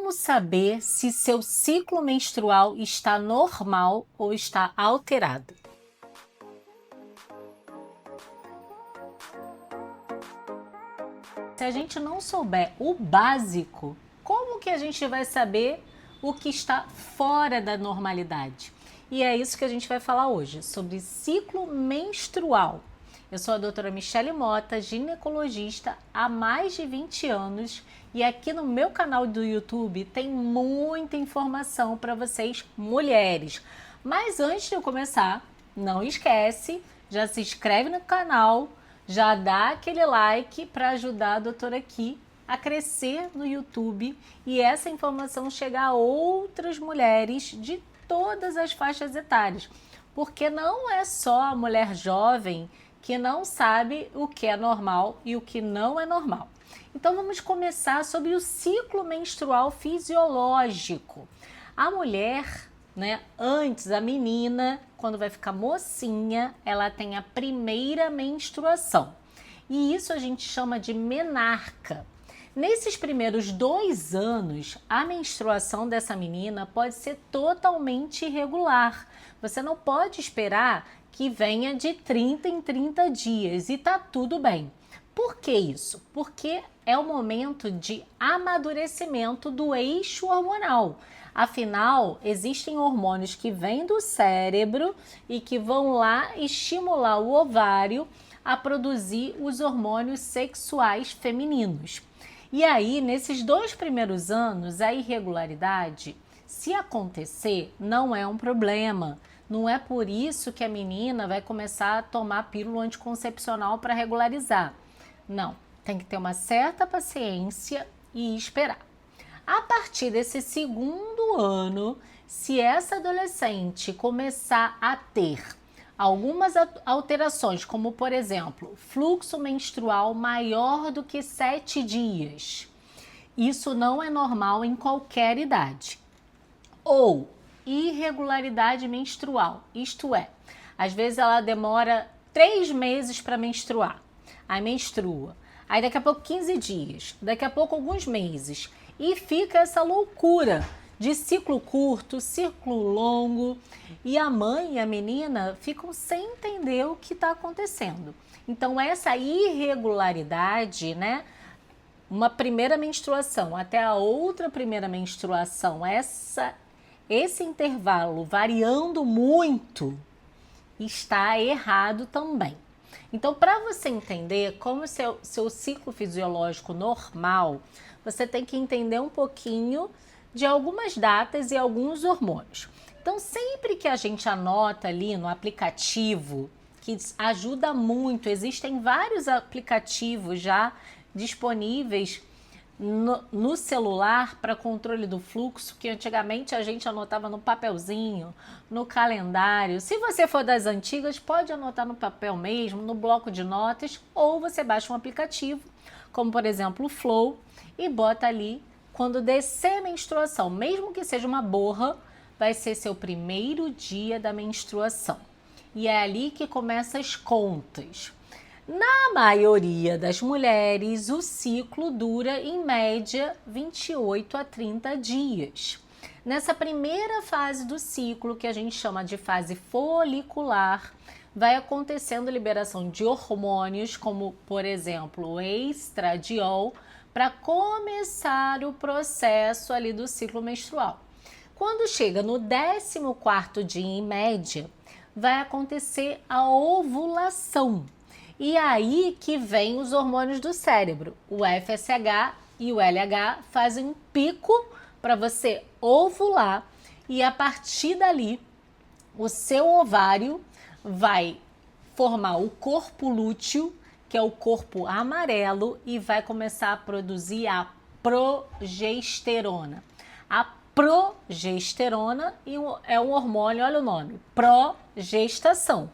Como saber se seu ciclo menstrual está normal ou está alterado? Se a gente não souber o básico, como que a gente vai saber o que está fora da normalidade? E é isso que a gente vai falar hoje, sobre ciclo menstrual. Eu sou a doutora Michele Mota, ginecologista há mais de 20 anos e aqui no meu canal do YouTube tem muita informação para vocês mulheres. Mas antes de eu começar, não esquece, já se inscreve no canal, já dá aquele like para ajudar a doutora aqui a crescer no YouTube e essa informação chegar a outras mulheres de todas as faixas etárias. Porque não é só a mulher jovem que não sabe o que é normal e o que não é normal. Então vamos começar sobre o ciclo menstrual fisiológico. A mulher, antes, a menina, quando vai ficar mocinha, ela tem a primeira menstruação. E isso a gente chama de menarca. Nesses primeiros 2 anos, a menstruação dessa menina pode ser totalmente irregular. Você não pode esperar que venha de 30 em 30 dias e tá tudo bem. Por que isso? Porque é o momento de amadurecimento do eixo hormonal. Afinal, existem hormônios que vêm do cérebro e que vão lá estimular o ovário a produzir os hormônios sexuais femininos. E aí, nesses 2 primeiros anos, a irregularidade, se acontecer, não é um problema. Não é por isso que a menina vai começar a tomar pílula anticoncepcional para regularizar. Não, tem que ter uma certa paciência e esperar. A partir desse 2º ano, se essa adolescente começar a ter algumas alterações, como por exemplo, fluxo menstrual maior do que 7 dias, isso não é normal em qualquer idade. Ou irregularidade menstrual, isto é, às vezes ela demora 3 meses para menstruar, aí menstrua, aí daqui a pouco 15 dias, daqui a pouco alguns meses, e fica essa loucura de ciclo curto, ciclo longo, e a mãe e a menina ficam sem entender o que está acontecendo. Então essa irregularidade, uma primeira menstruação até a outra primeira menstruação, esse intervalo variando muito, está errado também. Então, para você entender como seu ciclo fisiológico normal, você tem que entender um pouquinho de algumas datas e alguns hormônios. Então, sempre que a gente anota ali no aplicativo, que ajuda muito, existem vários aplicativos já disponíveis no celular para controle do fluxo, que antigamente a gente anotava no papelzinho, no calendário. Se você for das antigas, pode anotar no papel mesmo, no bloco de notas, ou você baixa um aplicativo, como por exemplo o Flow, e bota ali quando descer a menstruação, mesmo que seja uma borra, vai ser seu primeiro dia da menstruação. E é ali que começam as contas. Na maioria das mulheres, o ciclo dura em média 28 a 30 dias. Nessa primeira fase do ciclo, que a gente chama de fase folicular, vai acontecendo liberação de hormônios, como por exemplo o estradiol, para começar o processo ali do ciclo menstrual. Quando chega no 14º dia em média, vai acontecer a ovulação. E aí que vem os hormônios do cérebro. O FSH e o LH fazem um pico para você ovular e a partir dali o seu ovário vai formar o corpo lúteo, que é o corpo amarelo, e vai começar a produzir a progesterona. A progesterona é um hormônio, olha o nome, progestação.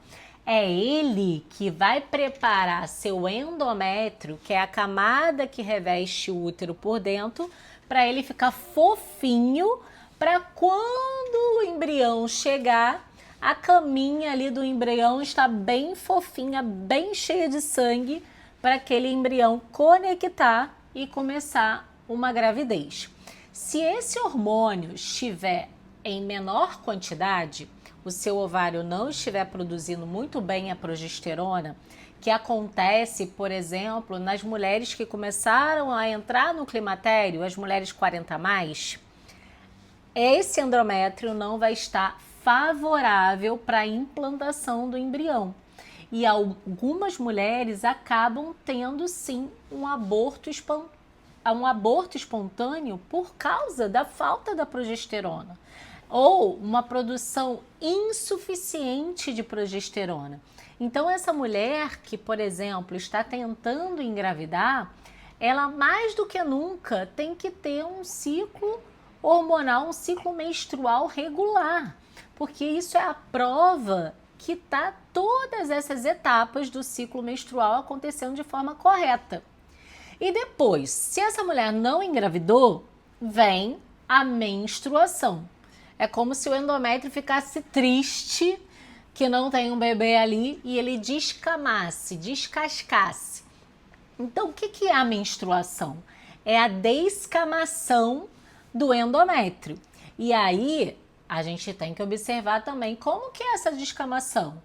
É ele que vai preparar seu endométrio, que é a camada que reveste o útero por dentro, para ele ficar fofinho, para quando o embrião chegar, a caminha ali do embrião está bem fofinha, bem cheia de sangue, para aquele embrião conectar e começar uma gravidez. Se esse hormônio estiver em menor quantidade, o seu ovário não estiver produzindo muito bem a progesterona, que acontece, por exemplo, nas mulheres que começaram a entrar no climatério, as mulheres 40 a mais, esse endométrio não vai estar favorável para a implantação do embrião. E algumas mulheres acabam tendo sim um aborto espontâneo por causa da falta da progesterona ou uma produção insuficiente de progesterona. Então essa mulher que, por exemplo, está tentando engravidar, ela mais do que nunca tem que ter um ciclo hormonal, um ciclo menstrual regular, porque isso é a prova que está todas essas etapas do ciclo menstrual acontecendo de forma correta. E depois, se essa mulher não engravidou, vem a menstruação. É como se o endométrio ficasse triste que não tem um bebê ali e ele descamasse, descascasse. Então, o que é a menstruação? É a descamação do endométrio. E aí, a gente tem que observar também como que é essa descamação.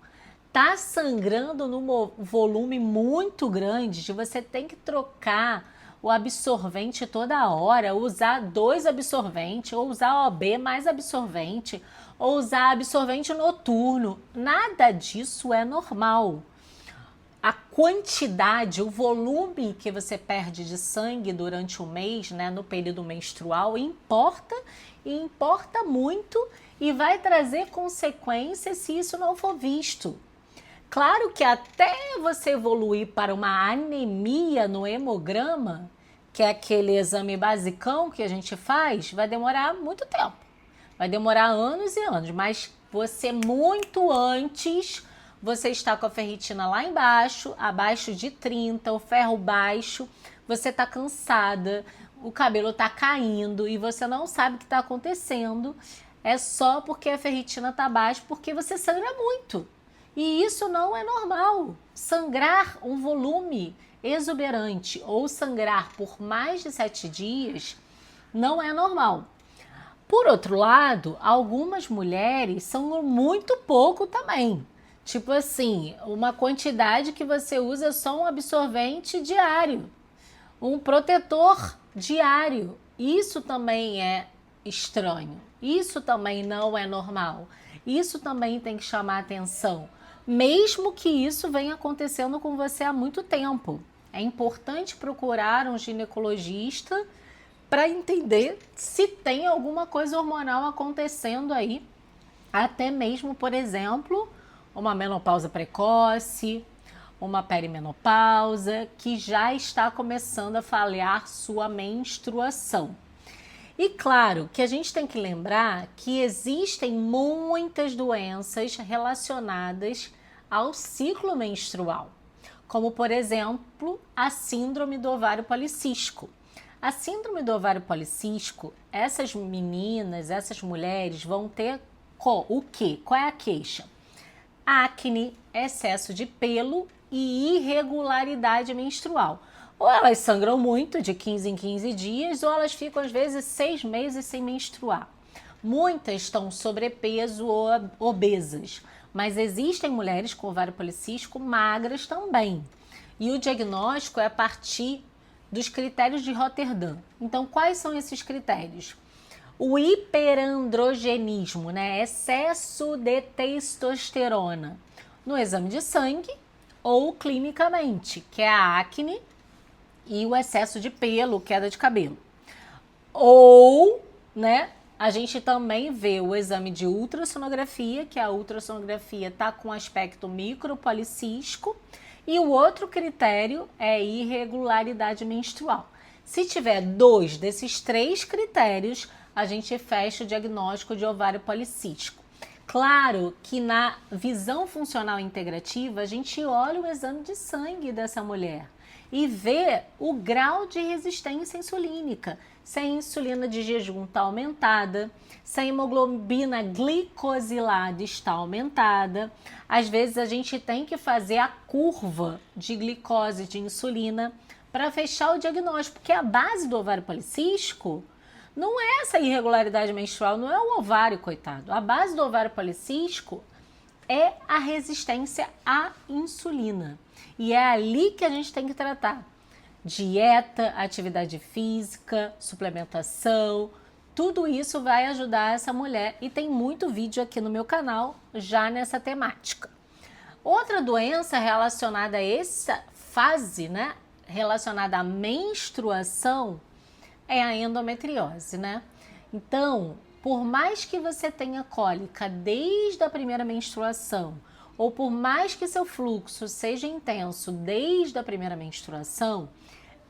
Tá sangrando num volume muito grande, de você tem que trocar o absorvente toda hora, usar 2 absorventes, ou usar OB mais absorvente, ou usar absorvente noturno. Nada disso é normal. A quantidade, o volume que você perde de sangue durante o mês, né, no período menstrual, importa e importa muito e vai trazer consequências se isso não for visto. Claro que até você evoluir para uma anemia no hemograma, que é aquele exame basicão que a gente faz, vai demorar muito tempo. Vai demorar anos e anos, mas você muito antes, você está com a ferritina lá embaixo, abaixo de 30, o ferro baixo, você está cansada, o cabelo está caindo e você não sabe o que está acontecendo. É só porque a ferritina está baixa, porque você sangra muito. E isso não é normal. Sangrar um volume exuberante ou sangrar por mais de 7 dias não é normal. Por outro lado, algumas mulheres são muito pouco também. Tipo assim, uma quantidade que você usa só um absorvente diário, um protetor diário. Isso também é estranho. Isso também não é normal. Isso também tem que chamar atenção. Mesmo que isso venha acontecendo com você há muito tempo. É importante procurar um ginecologista para entender se tem alguma coisa hormonal acontecendo aí. Até mesmo, por exemplo, uma menopausa precoce, uma perimenopausa, que já está começando a falhar sua menstruação. E claro que a gente tem que lembrar que existem muitas doenças relacionadas ao ciclo menstrual, como por exemplo a síndrome do ovário policístico. A síndrome do ovário policístico, essas meninas, essas mulheres vão ter o quê? Qual é a queixa? Acne, excesso de pelo e irregularidade menstrual. Ou elas sangram muito, de 15 em 15 dias, ou elas ficam às vezes 6 meses sem menstruar. Muitas estão sobrepeso ou obesas, mas existem mulheres com ovário policístico magras também. E o diagnóstico é a partir dos critérios de Rotterdam. Então, quais são esses critérios? O hiperandrogenismo, né? Excesso de testosterona no exame de sangue ou clinicamente, que é a acne e o excesso de pelo, queda de cabelo. Ou, né, a gente também vê o exame de ultrassonografia, que a ultrassonografia está com aspecto micropolicístico, e o outro critério é irregularidade menstrual. Se tiver 2 desses 3 critérios, a gente fecha o diagnóstico de ovário policístico. Claro que na visão funcional integrativa, a gente olha o exame de sangue dessa mulher e vê o grau de resistência insulínica. Se a insulina de jejum está aumentada, se a hemoglobina glicosilada está aumentada. Às vezes a gente tem que fazer a curva de glicose de insulina para fechar o diagnóstico, porque a base do ovário policístico não é essa irregularidade menstrual, não é o ovário, coitado. A base do ovário policístico é a resistência à insulina. E é ali que a gente tem que tratar. Dieta, atividade física, suplementação, tudo isso vai ajudar essa mulher e tem muito vídeo aqui no meu canal já nessa temática. Outra doença relacionada a essa fase, né, relacionada à menstruação, é a endometriose, né? Então, por mais que você tenha cólica desde a primeira menstruação, ou por mais que seu fluxo seja intenso desde a primeira menstruação,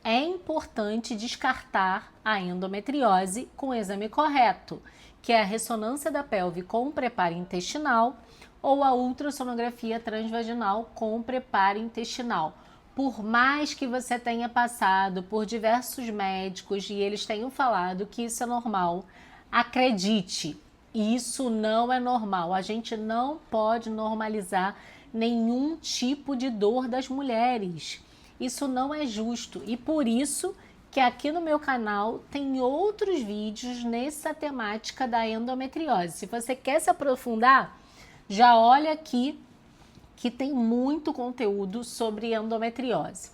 é importante descartar a endometriose com o exame correto, que é a ressonância da pelve com preparo intestinal ou a ultrassonografia transvaginal com preparo intestinal. Por mais que você tenha passado por diversos médicos e eles tenham falado que isso é normal, acredite, isso não é normal. A gente não pode normalizar nenhum tipo de dor das mulheres. Isso não é justo e por isso que aqui no meu canal tem outros vídeos nessa temática da endometriose. Se você quer se aprofundar, já olha aqui que tem muito conteúdo sobre endometriose.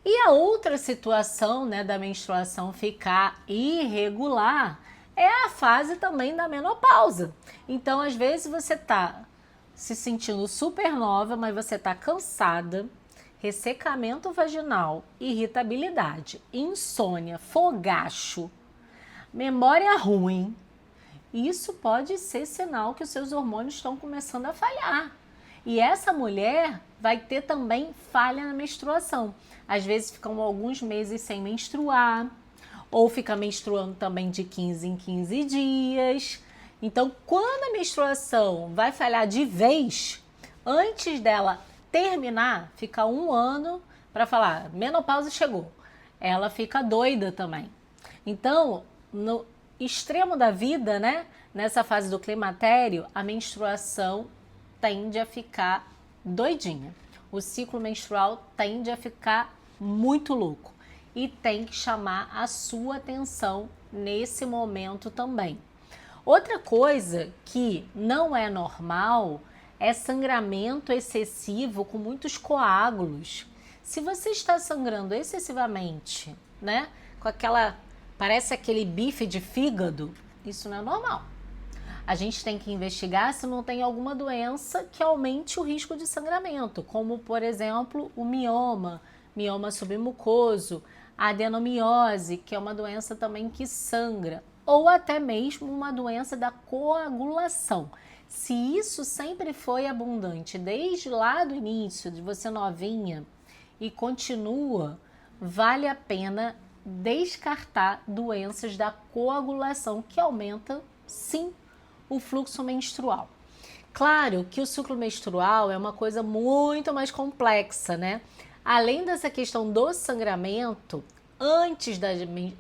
E a outra situação, né, da menstruação ficar irregular é a fase também da menopausa. Então, às vezes você tá se sentindo super nova, mas você tá cansada, ressecamento vaginal, irritabilidade, insônia, fogacho, memória ruim. Isso pode ser sinal que os seus hormônios estão começando a falhar. E essa mulher vai ter também falha na menstruação. Às vezes ficam alguns meses sem menstruar, ou fica menstruando também de 15 em 15 dias. Então, quando a menstruação vai falhar de vez, antes dela terminar, fica 1 ano para falar, menopausa chegou. Ela fica doida também. Então, no extremo da vida, né, nessa fase do climatério, a menstruação tende a ficar doidinha. O ciclo menstrual tende a ficar muito louco e tem que chamar a sua atenção nesse momento também. Outra coisa que não é normal é sangramento excessivo com muitos coágulos. Se você está sangrando excessivamente, né, com aquela, parece aquele bife de fígado, isso não é normal. A gente tem que investigar se não tem alguma doença que aumente o risco de sangramento, como, por exemplo, o mioma submucoso, a adenomiose, que é uma doença também que sangra, ou até mesmo uma doença da coagulação. Se isso sempre foi abundante desde lá do início, de você novinha, e continua, vale a pena descartar doenças da coagulação, que aumenta, sim, o fluxo menstrual. Claro que o ciclo menstrual é uma coisa muito mais complexa, né? Além dessa questão do sangramento, antes da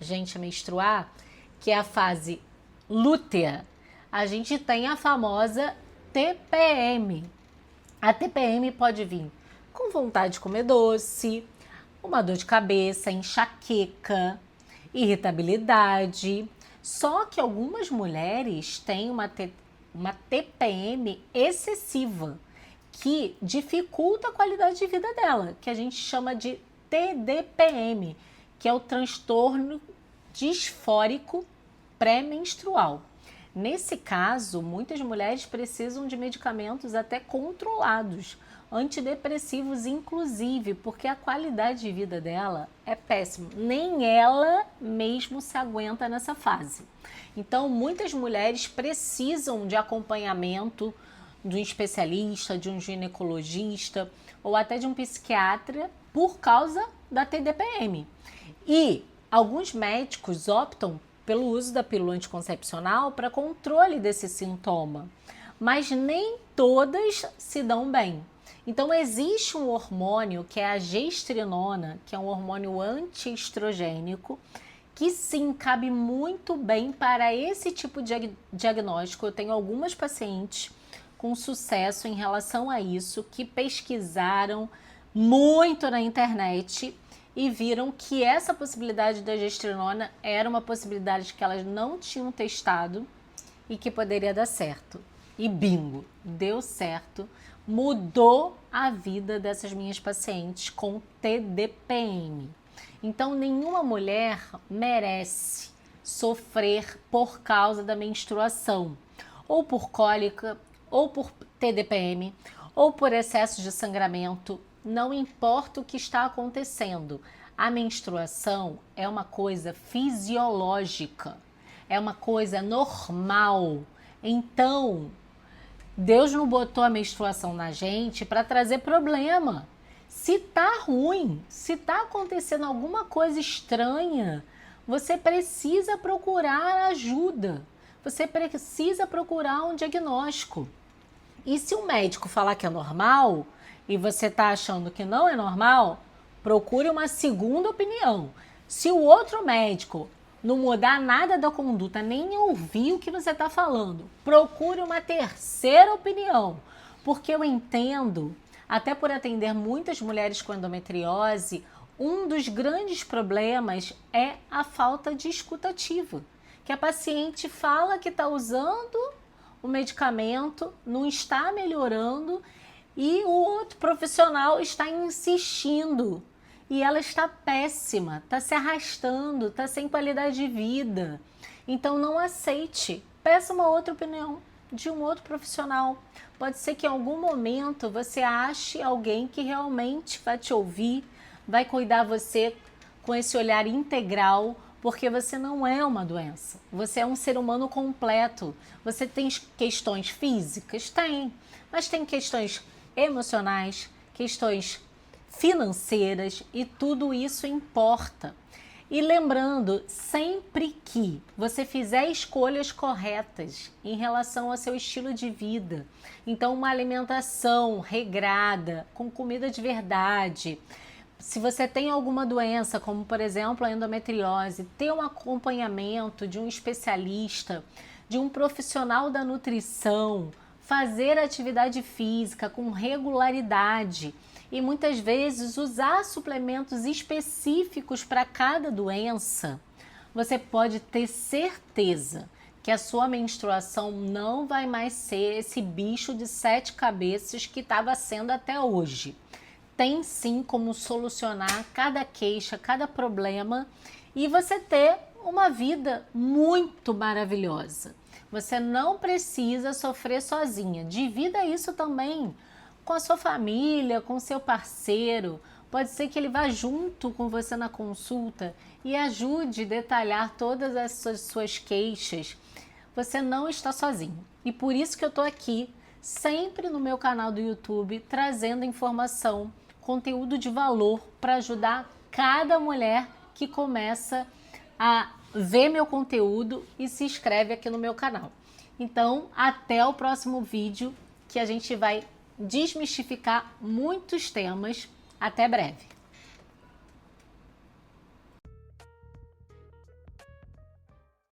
gente menstruar, que é a fase lútea, a gente tem a famosa TPM. A TPM pode vir com vontade de comer doce, uma dor de cabeça, enxaqueca, irritabilidade. Só que algumas mulheres têm uma TPM excessiva, que dificulta a qualidade de vida dela, que a gente chama de TDPM, que é o transtorno disfórico pré-menstrual. Nesse caso, muitas mulheres precisam de medicamentos até controlados, antidepressivos inclusive, porque a qualidade de vida dela é péssima. Nem ela mesmo se aguenta nessa fase. Então, muitas mulheres precisam de acompanhamento de um especialista, de um ginecologista ou até de um psiquiatra por causa da TDPM. E alguns médicos optam pelo uso da pílula anticoncepcional para controle desse sintoma, mas nem todas se dão bem. Então, existe um hormônio que é a gestrinona, que é um hormônio antiestrogênico, que sim, cabe muito bem para esse tipo de diagnóstico. Eu tenho algumas pacientes com sucesso em relação a isso, que pesquisaram muito na internet e viram que essa possibilidade da gestrinona era uma possibilidade que elas não tinham testado e que poderia dar certo. E bingo, deu certo, mudou a vida dessas minhas pacientes com TDPM. Então, nenhuma mulher merece sofrer por causa da menstruação, ou por cólica, ou por TDPM, ou por excesso de sangramento. Não importa o que está acontecendo, a menstruação é uma coisa fisiológica, é uma coisa normal. Então, Deus não botou a menstruação na gente para trazer problema. Se tá ruim, se tá acontecendo alguma coisa estranha, você precisa procurar ajuda. Você precisa procurar um diagnóstico. E se o médico falar que é normal e você tá achando que não é normal, procure uma segunda opinião. Se o outro médico não mudar nada da conduta, nem ouvir o que você está falando, procure uma terceira opinião. Porque eu entendo, até por atender muitas mulheres com endometriose, um dos grandes problemas é a falta de escutativa. Que a paciente fala que está usando o medicamento, não está melhorando e o outro profissional está insistindo. E ela está péssima, está se arrastando, está sem qualidade de vida. Então não aceite, peça uma outra opinião de um outro profissional. Pode ser que em algum momento você ache alguém que realmente vai te ouvir, vai cuidar você com esse olhar integral, porque você não é uma doença. Você é um ser humano completo. Você tem questões físicas? Tem. Mas tem questões emocionais, questões financeiras e tudo isso importa. E lembrando, sempre que você fizer escolhas corretas em relação ao seu estilo de vida, então uma alimentação regrada, com comida de verdade, se você tem alguma doença, como por exemplo a endometriose, ter um acompanhamento de um especialista, de um profissional da nutrição, fazer atividade física com regularidade e muitas vezes usar suplementos específicos para cada doença, você pode ter certeza que a sua menstruação não vai mais ser esse bicho de 7 cabeças que estava sendo até hoje. Tem sim como solucionar cada queixa, cada problema e você ter uma vida muito maravilhosa. Você não precisa sofrer sozinha. Divida isso também com a sua família, com o seu parceiro. Pode ser que ele vá junto com você na consulta e ajude a detalhar todas as suas queixas. Você não está sozinho. E por isso que eu estou aqui, sempre no meu canal do YouTube, trazendo informação, conteúdo de valor para ajudar cada mulher que começa a ver meu conteúdo e se inscreve aqui no meu canal. Então, até o próximo vídeo que a gente vai desmistificar muitos temas. Até breve!